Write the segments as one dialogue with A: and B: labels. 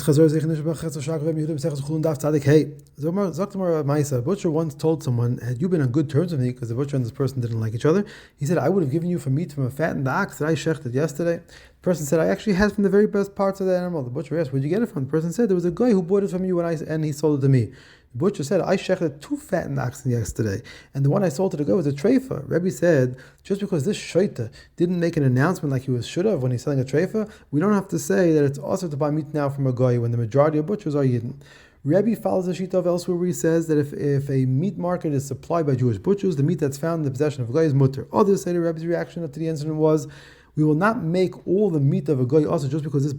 A: Chazor sich nicht about Chetzah Shak Rabbi Yehuda b'Sechas Chullin Daf Tzadik Hey. Zaktamar Maisa, a butcher once told someone, had you been on good terms with me, because the butcher and this person didn't like each other, he said, I would have given you for meat from a fattened ox that I shechted yesterday. The person said, I actually had from the very best parts of the animal. The butcher asked, where'd you get it from? The person said, there was a guy who bought it from you and he sold it to me. The butcher said, I shechted 2 fattened oxen yesterday, and the one I sold to the guy was a treifa. Rebbe said, just because this shaita didn't make an announcement like he should have when he's selling a treifa, we don't have to say that it's also to buy meat now from a guy when the majority of butchers are Yidden. Rebbe follows the shita of elsewhere where he says that if a meat market is supplied by Jewish butchers, the meat that's found in the possession of a guy is mutter. Others say the Rebbe's reaction to the incident was, we will not make all the meat of a guy also just because this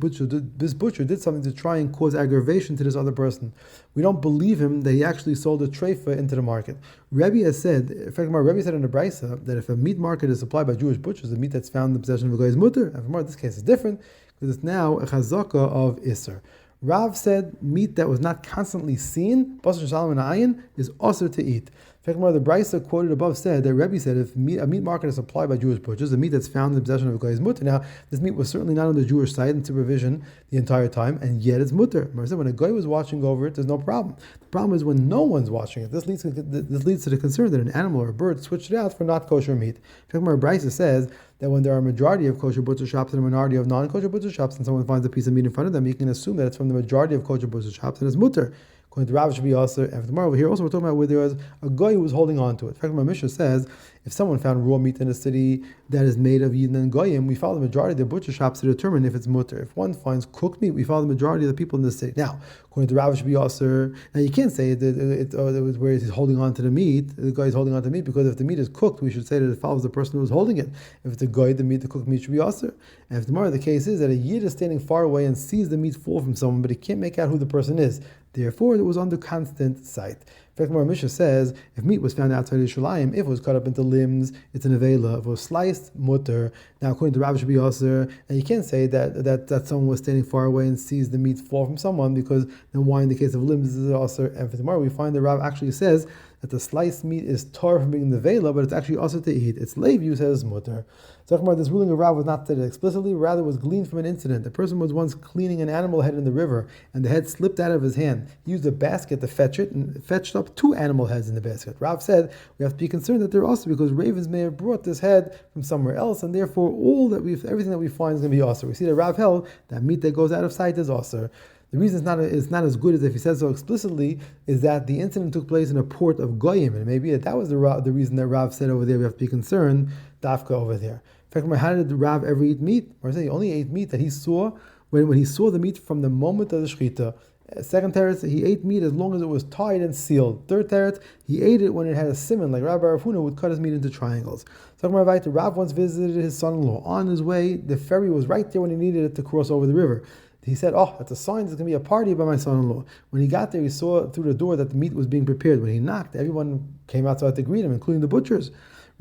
A: butcher did something to try and cause aggravation to this other person. We don't believe him that he actually sold a treifa into the market. Rebbe has said, in fact, Rebbe said in the Brisa that if a meat market is supplied by Jewish butchers, the meat that's found in the possession of a guy is mutter. And this case is different because it's now a chazaka of Isser. Rav said meat that was not constantly seen, basar shalom and ayin, is also to eat. In fact, the Brisa quoted above said that Rebbe said if a meat market is supplied by Jewish butchers, the meat that's found in the possession of a guy is mutter. Now, this meat was certainly not on the Jewish side in supervision the entire time, and yet it's mutter. When a guy was watching over it, there's no problem. The problem is when no one's watching it. This leads to the concern that an animal or a bird switched it out for not kosher meat. In fact, the Brisa says that when there are a majority of kosher butcher shops and a minority of non-kosher butcher shops, and someone finds a piece of meat in front of them, you can assume that it's from the majority of kosher butcher shops and it's mutter. According to Rav, should be also. And tomorrow over here, also we're talking about where there was a guy who was holding on to it. In fact, my Mishnah says if someone found raw meat in a city that is made of Yidden and Goyim, we follow the majority of the butcher shops to determine if it's mutter. If one finds cooked meat, we follow the majority of the people in the city. Now, according to Rav, should be also. Now you can't say it was where he's holding on to the meat. The guy is holding on to the meat because if the meat is cooked, we should say that it follows the person who is holding it. If it's a guy, the cooked meat should be also. And if tomorrow the case is that a Yid is standing far away and sees the meat fall from someone, but he can't make out who the person is. Therefore, it was under constant sight. In fact, Mishnah says if meat was found outside Yerushalayim, if it was cut up into limbs, it's an avela. If it was sliced, mutter. Now, according to Rav, should be aser, and you can't say that someone was standing far away and sees the meat fall from someone, because then why in the case of limbs is it aser? And for tomorrow, we find that Rav actually says that the sliced meat is tar from being the vela, but it's actually also to eat. It's levu says mutter. Talking about this ruling of Rav was not stated explicitly, rather was gleaned from an incident. The person was once cleaning an animal head in the river, and the head slipped out of his hand. He used a basket to fetch it, and fetched up 2 animal heads in the basket. Rav said we have to be concerned that they're also because ravens may have brought this head from somewhere else, and therefore everything that we find is going to be also. We see that Rav held that meat that goes out of sight is also. The reason it's not as good as if he says so explicitly is that the incident took place in a port of Goyim, and maybe that was the reason that Rav said over there we have to be concerned, Dafka over there. In fact, how did Rav ever eat meat? Or say he only ate meat that he saw when he saw the meat from the moment of the shechita. Second teretz, he ate meat as long as it was tied and sealed. Third teretz, he ate it when it had a siman, like Rabbi Rav Huna would cut his meat into triangles. Rav once visited his son-in-law. On his way, the ferry was right there when he needed it to cross over the river. He said, that's a sign there's going to be a party by my son-in-law. When he got there, he saw through the door that the meat was being prepared. When he knocked, everyone came outside to greet him, including the butchers.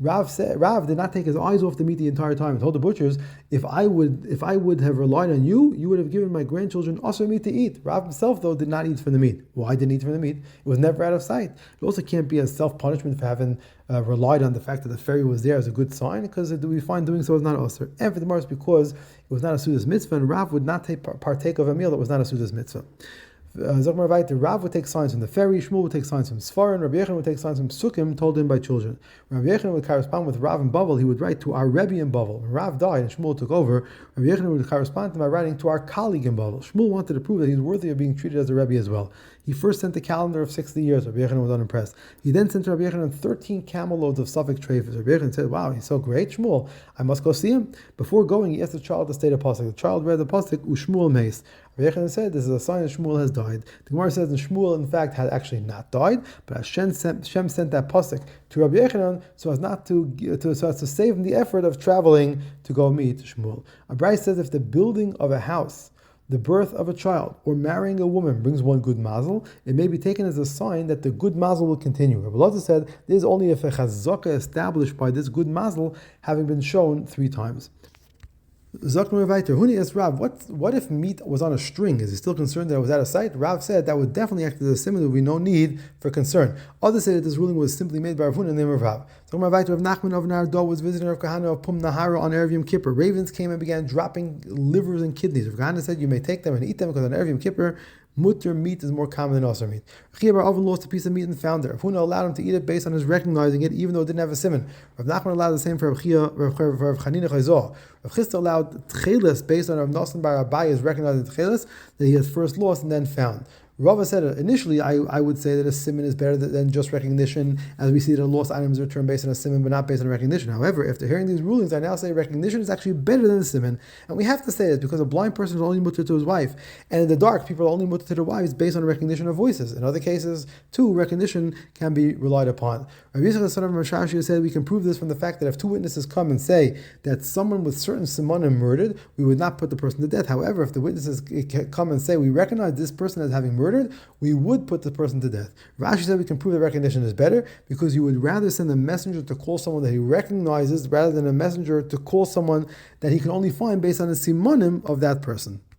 A: Rav did not take his eyes off the meat the entire time and told the butchers, if I would have relied on you, you would have given my grandchildren also meat to eat. Rav himself, though, did not eat from the meat. Why didn't he eat from the meat? It was never out of sight. It also can't be a self-punishment for having relied on the fact that the ferry was there as a good sign, because we find doing so is not usher. And for the Mars, because it was not a Sudas mitzvah, and Rav would not partake of a meal that was not a Sudas mitzvah. Rav would take signs from the ferry, Shmuel would take signs from Sfarim, Rabbi Yechon would take signs from Sukkim told him by children. Rabbi Yechon would correspond with Rav in Bavel. He would write to our Rebbe in Bavel. When Rav died and Shmuel took over, Rabbi Yechon would correspond to him by writing to our colleague in Bavel. Shmuel wanted to prove that he was worthy of being treated as a Rebbe as well. He first sent a calendar of 60 years. Rabbi Yechon was unimpressed. He then sent to Rabbi Yechon 13 camel loads of Suffolk treifas. Rabbi Yechon said, wow, he's so great, Shmuel, I must go see him. Before going, he asked the child to state a pasuk. The child read the pasuk, Ushmuel Meis. Rabbi Yechon said, this is a sign that Shmuel has died. The Gemara says that Shmuel, in fact, had actually not died, but Hashem sent that pasuk to Rabbi Yechon so as to save him the effort of traveling to go meet Shmuel. Abraham says if the building of a house, the birth of a child, or marrying a woman brings one good mazel, it may be taken as a sign that the good mazel will continue. Rabbi Loza said this is only if a chazaka established by this good mazel having been shown 3 times. Zakmer Viter, Huni asked Rav, what if meat was on a string? Is he still concerned that it was out of sight? Rav said that would definitely act as a simon. There would be no need for concern. Others say that this ruling was simply made by Rav Huna in the name of Rav. Zakmer Viter, Rav Nachman of Nardo was visiting Rav Kahana of Pum Nahara on Erev Yom Kippur. Ravens came and began dropping livers and kidneys. Rav Kahana said, you may take them and eat them because on Erev Yom Kippur, mutter meat is more common than osir meat. Chia bar Avin lost a piece of meat and found it. Rav Huna allowed him to eat it based on his recognizing it, even though it didn't have a simon. Rav Nachman allowed the same for Rav Chanina Chayzoh. Rav Chisda allowed tchelis based on Rav Nosson bar Abaye's recognizing tchelis that he had first lost and then found. Rava said initially, I would say that a simon is better than just recognition, as we see that a lost item is returned based on a simon, but not based on recognition. However, after hearing these rulings, I now say recognition is actually better than a simon, and we have to say this because a blind person is only mutter to his wife, and in the dark, people are only mutter to their wives based on recognition of voices. In other cases, too, recognition can be relied upon. Rabbi Yisrael, the son of Rashashi, said we can prove this from the fact that if two witnesses come and say that someone with certain simanim murdered, we would not put the person to death. However, if the witnesses come and say we recognize this person as having murdered, we would put the person to death. Rashi said we can prove that recognition is better because you would rather send a messenger to call someone that he recognizes rather than a messenger to call someone that he can only find based on the simanim of that person.